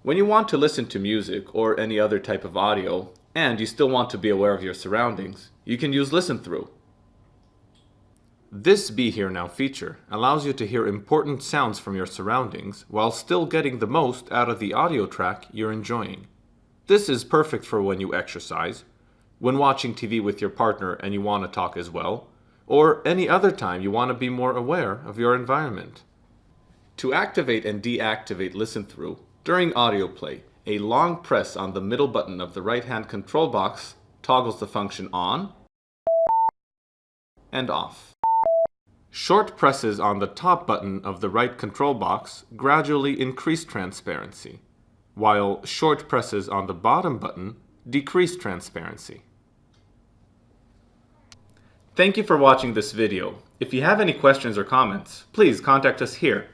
When you want to listen to music or any other type of audio, and you still want to be aware of your surroundings, you can use Listen Through. This Be Here Now feature allows you to hear important sounds from your surroundings while still getting the most out of the audio track you're enjoying. This is perfect for when you exercise, when watching TV with your partner and you want to talk as well, or any other time you want to be more aware of your environment. To activate and deactivate Listen Through, during audio play, a long press on the middle button of the right-hand control box toggles the function on and off. Short presses on the top button of the right control box gradually increase transparency, while short presses on the bottom button decrease transparency. Thank you for watching this video. If you have any questions or comments, please contact us here.